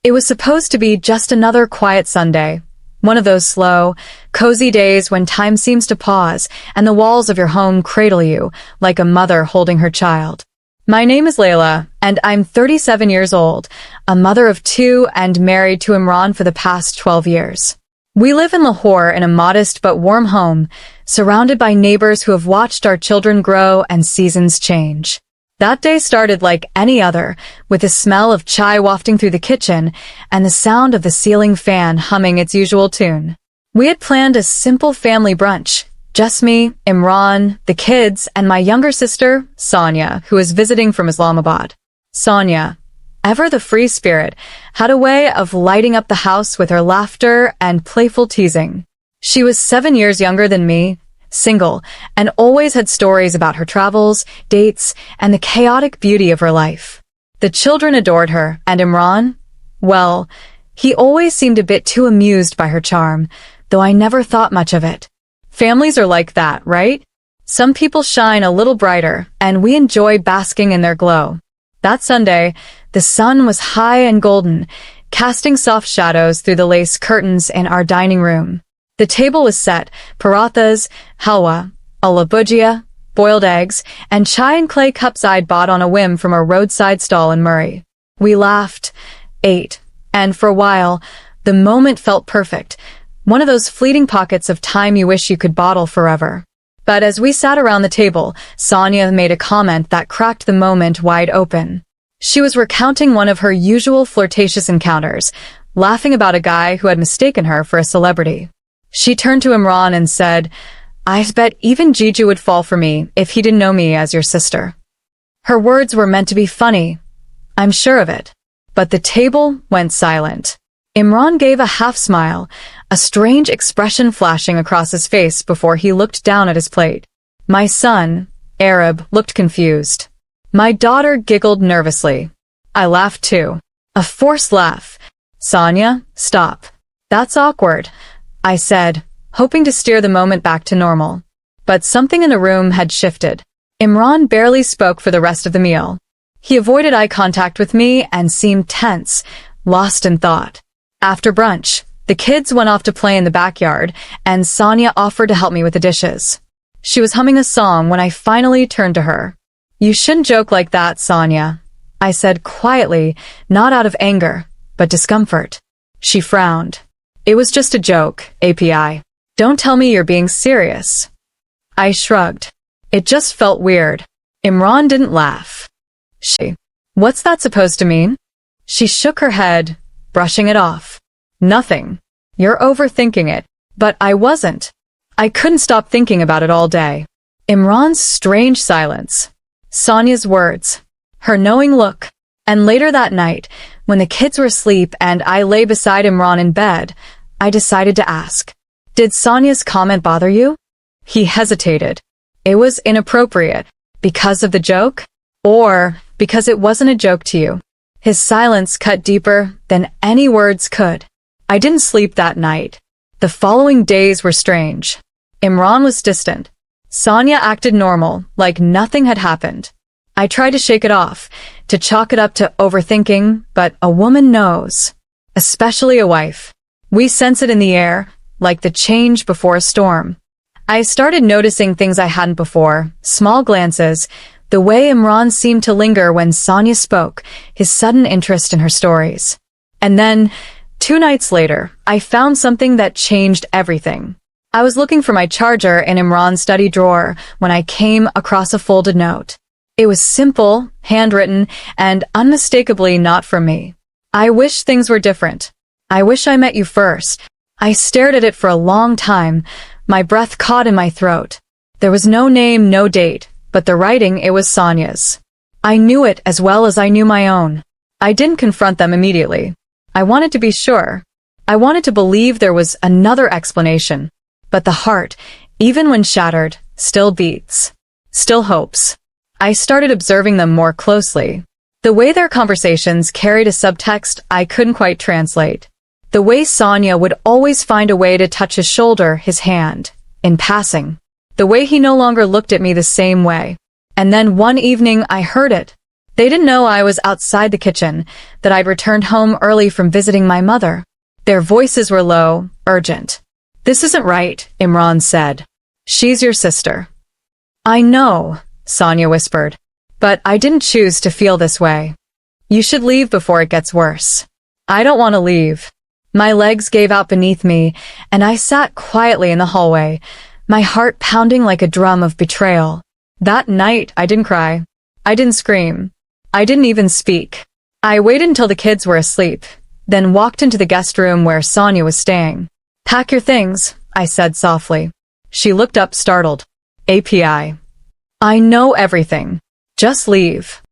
It was supposed to be just another quiet Sunday. One of those slow, cozy days when time seems to pause and the walls of your home cradle you like a mother holding her child. My name is Layla, and I'm 37 years old, a mother of two and married to Imran for the past 12 years. We live in Lahore in a modest but warm home, surrounded by neighbors who have watched our children grow and seasons change. That day started like any other, with the smell of chai wafting through the kitchen and the sound of the ceiling fan humming its usual tune. We had planned a simple family brunch. Just me, Imran, the kids, and my younger sister, Sonia, who was visiting from Islamabad. Sonia, ever the free spirit, had a way of lighting up the house with her laughter and playful teasing. She was 7 years younger than me, single, and always had stories about her travels, dates, and the chaotic beauty of her life. The children adored her, and Imran, well, he always seemed a bit too amused by her charm, though I never thought much of it. Families are like that, right? Some people shine a little brighter, and we enjoy basking in their glow. That Sunday, the sun was high and golden, casting soft shadows through the lace curtains in our dining room. The table was set, parathas, halwa, alla bhujia, boiled eggs, and chai and clay cups I'd bought on a whim from a roadside stall in Murray. We laughed, ate, and for a while, the moment felt perfect. One of those fleeting pockets of time you wish you could bottle forever. But as we sat around the table, Sonia made a comment that cracked the moment wide open. She was recounting one of her usual flirtatious encounters, laughing about a guy who had mistaken her for a celebrity. She turned to Imran and said, "I bet even Jiju would fall for me if he didn't know me as your sister." Her words were meant to be funny. I'm sure of it. But the table went silent. Imran gave a half-smile, a strange expression flashing across his face before he looked down at his plate. My son, Arab, looked confused. My daughter giggled nervously. I laughed too. A forced laugh. "Sonia, stop. That's awkward," I said, hoping to steer the moment back to normal. But something in the room had shifted. Imran barely spoke for the rest of the meal. He avoided eye contact with me and seemed tense, lost in thought. After brunch, the kids went off to play in the backyard, and Sonia offered to help me with the dishes. She was humming a song when I finally turned to her. "You shouldn't joke like that, Sonia," I said quietly, not out of anger, but discomfort. She frowned. "It was just a joke, API. Don't tell me you're being serious." I shrugged. It just felt weird. Imran didn't laugh. "What's that supposed to mean?" She shook her head, brushing it off. "Nothing. You're overthinking it." But I wasn't. I couldn't stop thinking about it all day. Imran's strange silence. Sonia's words. Her knowing look. And later that night, when the kids were asleep and I lay beside Imran in bed, I decided to ask, "Did Sonia's comment bother you?" He hesitated. It was inappropriate. Because of the joke? Or because it wasn't a joke to you? His silence cut deeper than any words could. I didn't sleep that night. The following days were strange. Imran was distant. Sonia acted normal, like nothing had happened. I tried to shake it off, to chalk it up to overthinking, but a woman knows. Especially a wife. We sense it in the air, like the change before a storm. I started noticing things I hadn't before, small glances, the way Imran seemed to linger when Sonia spoke, his sudden interest in her stories. And then, 2 nights later, I found something that changed everything. I was looking for my charger in Imran's study drawer when I came across a folded note. It was simple, handwritten, and unmistakably not from me. "I wish things were different. I wish I met you first." I stared at it for a long time, my breath caught in my throat. There was no name, no date. But the writing, it was Sonia's. I knew it as well as I knew my own. I didn't confront them immediately. I wanted to be sure. I wanted to believe there was another explanation. But the heart, even when shattered, still beats. Still hopes. I started observing them more closely. The way their conversations carried a subtext I couldn't quite translate. The way Sonia would always find a way to touch his shoulder, his hand, in passing. The way he no longer looked at me the same way. And then one evening I heard it. They didn't know I was outside the kitchen, that I'd returned home early from visiting my mother. Their voices were low, urgent. "This isn't right," Imran said. "She's your sister." "I know," Sonia whispered, "but I didn't choose to feel this way. You should leave before it gets worse." "I don't want to leave." My legs gave out beneath me, and I sat quietly in the hallway, my heart pounding like a drum of betrayal. That night, I didn't cry. I didn't scream. I didn't even speak. I waited until the kids were asleep, then walked into the guest room where Sonia was staying. "Pack your things," I said softly. She looked up startled. "API. I know everything. Just leave."